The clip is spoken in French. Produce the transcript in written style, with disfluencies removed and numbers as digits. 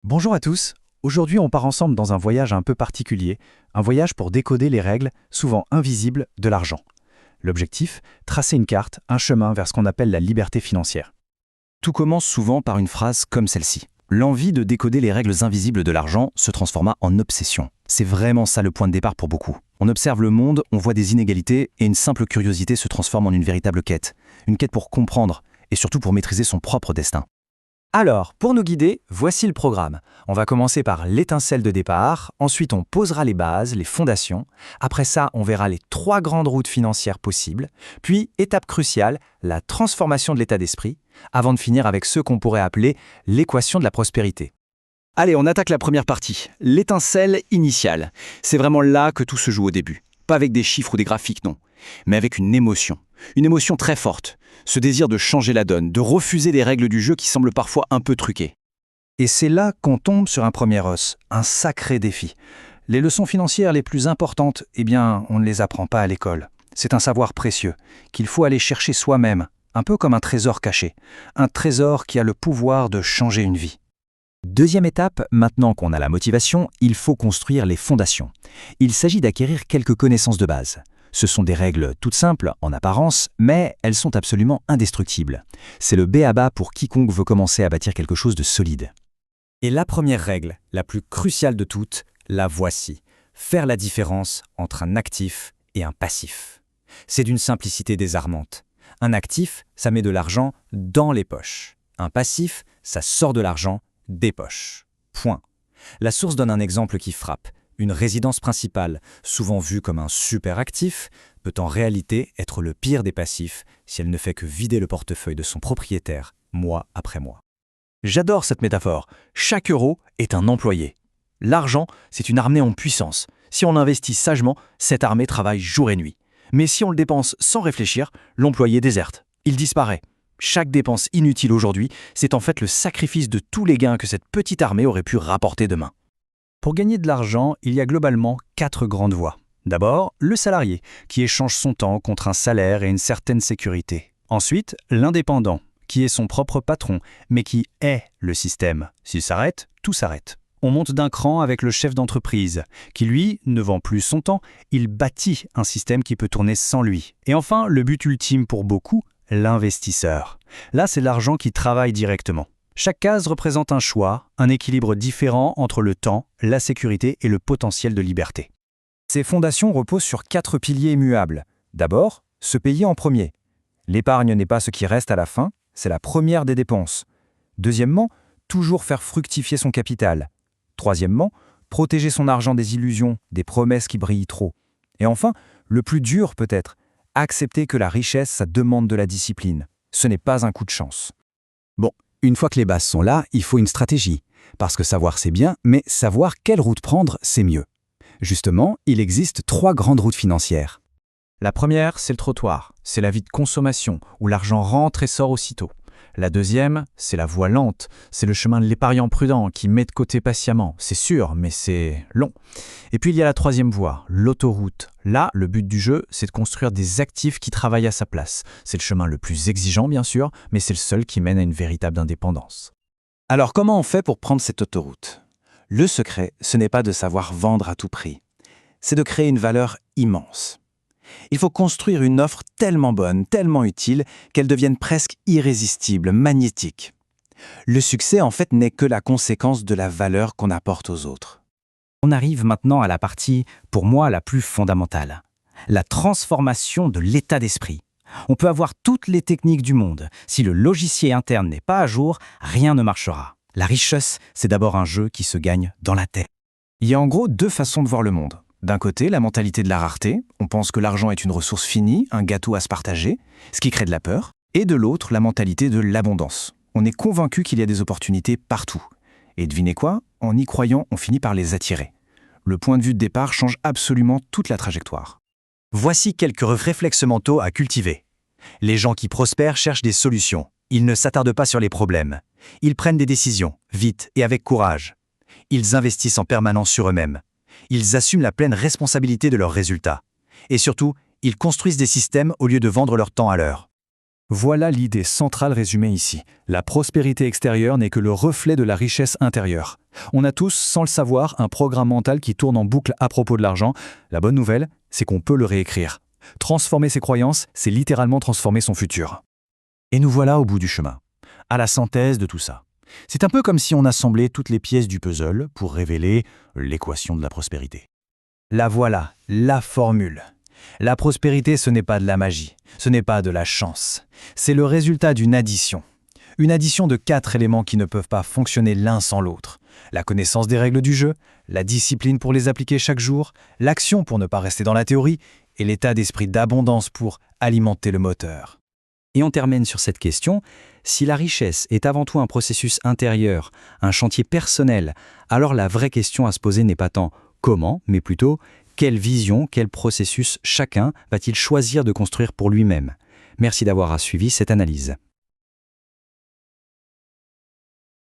Bonjour à tous. Aujourd'hui, on part ensemble dans un voyage un peu particulier, un voyage pour décoder les règles, souvent invisibles, de l'argent. L'objectif, tracer une carte, un chemin vers ce qu'on appelle la liberté financière. Tout commence souvent par une phrase comme celle-ci. L'envie de décoder les règles invisibles de l'argent se transforma en obsession. C'est vraiment ça le point de départ pour beaucoup. On observe le monde, on voit des inégalités et une simple curiosité se transforme en une véritable quête. Une quête pour comprendre et surtout pour maîtriser son propre destin. Alors, pour nous guider, voici le programme. On va commencer par l'étincelle de départ, ensuite on posera les bases, les fondations. Après ça, on verra les 3 grandes routes financières possibles. Puis, étape cruciale, la transformation de l'état d'esprit, avant de finir avec ce qu'on pourrait appeler l'équation de la prospérité. Allez, on attaque la première partie, l'étincelle initiale. C'est vraiment là que tout se joue au début. Pas avec des chiffres ou des graphiques, non, mais avec une émotion. Une émotion très forte. Ce désir de changer la donne, de refuser des règles du jeu qui semblent parfois un peu truquées. Et c'est là qu'on tombe sur un premier os, un sacré défi. Les leçons financières les plus importantes, on ne les apprend pas à l'école. C'est un savoir précieux, qu'il faut aller chercher soi-même, un peu comme un trésor caché. Un trésor qui a le pouvoir de changer une vie. Deuxième étape, maintenant qu'on a la motivation, il faut construire les fondations. Il s'agit d'acquérir quelques connaissances de base. Ce sont des règles toutes simples en apparence, mais elles sont absolument indestructibles. C'est le b.a.-ba pour quiconque veut commencer à bâtir quelque chose de solide. Et la première règle, la plus cruciale de toutes, la voici. Faire la différence entre un actif et un passif. C'est d'une simplicité désarmante. Un actif, ça met de l'argent dans les poches. Un passif, ça sort de l'argent des poches. Point. La source donne un exemple qui frappe. Une résidence principale, souvent vue comme un super actif, peut en réalité être le pire des passifs si elle ne fait que vider le portefeuille de son propriétaire, mois après mois. J'adore cette métaphore. Chaque euro est un employé. L'argent, c'est une armée en puissance. Si on investit sagement, cette armée travaille jour et nuit. Mais si on le dépense sans réfléchir, l'employé déserte. Il disparaît. Chaque dépense inutile aujourd'hui, c'est en fait le sacrifice de tous les gains que cette petite armée aurait pu rapporter demain. Pour gagner de l'argent, il y a globalement 4 grandes voies. D'abord, le salarié, qui échange son temps contre un salaire et une certaine sécurité. Ensuite, l'indépendant, qui est son propre patron, mais qui est le système. S'il s'arrête, tout s'arrête. On monte d'un cran avec le chef d'entreprise, qui lui ne vend plus son temps, il bâtit un système qui peut tourner sans lui. Et enfin, le but ultime pour beaucoup, l'investisseur. Là, c'est l'argent qui travaille directement. Chaque case représente un choix, un équilibre différent entre le temps, la sécurité et le potentiel de liberté. Ces fondations reposent sur 4 piliers immuables. D'abord, se payer en premier. L'épargne n'est pas ce qui reste à la fin, c'est la première des dépenses. Deuxièmement, toujours faire fructifier son capital. Troisièmement, protéger son argent des illusions, des promesses qui brillent trop. Et enfin, le plus dur peut-être, accepter que la richesse, ça demande de la discipline. Ce n'est pas un coup de chance. Bon, une fois que les bases sont là, il faut une stratégie. Parce que savoir c'est bien, mais savoir quelle route prendre, c'est mieux. Justement, il existe 3 grandes routes financières. La première, c'est le trottoir. C'est la vie de consommation, où l'argent rentre et sort aussitôt. La deuxième, c'est la voie lente. C'est le chemin de l'épargnant prudent qui met de côté patiemment. C'est sûr, mais c'est long. Et puis il y a la troisième voie, l'autoroute. Là, le but du jeu, c'est de construire des actifs qui travaillent à sa place. C'est le chemin le plus exigeant, bien sûr, mais c'est le seul qui mène à une véritable indépendance. Alors comment on fait pour prendre cette autoroute ? Le secret, ce n'est pas de savoir vendre à tout prix. C'est de créer une valeur immense. Il faut construire une offre tellement bonne, tellement utile, qu'elle devienne presque irrésistible, magnétique. Le succès, en fait, n'est que la conséquence de la valeur qu'on apporte aux autres. On arrive maintenant à la partie, pour moi, la plus fondamentale. La transformation de l'état d'esprit. On peut avoir toutes les techniques du monde. Si le logiciel interne n'est pas à jour, rien ne marchera. La richesse, c'est d'abord un jeu qui se gagne dans la tête. Il y a en gros 2 façons de voir le monde. D'un côté, la mentalité de la rareté, on pense que l'argent est une ressource finie, un gâteau à se partager, ce qui crée de la peur. Et de l'autre, la mentalité de l'abondance. On est convaincu qu'il y a des opportunités partout. Et devinez quoi ? En y croyant, on finit par les attirer. Le point de vue de départ change absolument toute la trajectoire. Voici quelques réflexes mentaux à cultiver. Les gens qui prospèrent cherchent des solutions. Ils ne s'attardent pas sur les problèmes. Ils prennent des décisions, vite et avec courage. Ils investissent en permanence sur eux-mêmes. Ils assument la pleine responsabilité de leurs résultats. Et surtout, ils construisent des systèmes au lieu de vendre leur temps à l'heure. Voilà l'idée centrale résumée ici. La prospérité extérieure n'est que le reflet de la richesse intérieure. On a tous, sans le savoir, un programme mental qui tourne en boucle à propos de l'argent. La bonne nouvelle, c'est qu'on peut le réécrire. Transformer ses croyances, c'est littéralement transformer son futur. Et nous voilà au bout du chemin, à la synthèse de tout ça. C'est un peu comme si on assemblait toutes les pièces du puzzle pour révéler l'équation de la prospérité. La voilà, la formule. La prospérité, ce n'est pas de la magie, ce n'est pas de la chance. C'est le résultat d'une addition. Une addition de 4 éléments qui ne peuvent pas fonctionner l'un sans l'autre. La connaissance des règles du jeu, la discipline pour les appliquer chaque jour, l'action pour ne pas rester dans la théorie, et l'état d'esprit d'abondance pour alimenter le moteur. Et on termine sur cette question. Si la richesse est avant tout un processus intérieur, un chantier personnel, alors la vraie question à se poser n'est pas tant comment, mais plutôt quelle vision, quel processus chacun va-t-il choisir de construire pour lui-même. Merci d'avoir suivi cette analyse.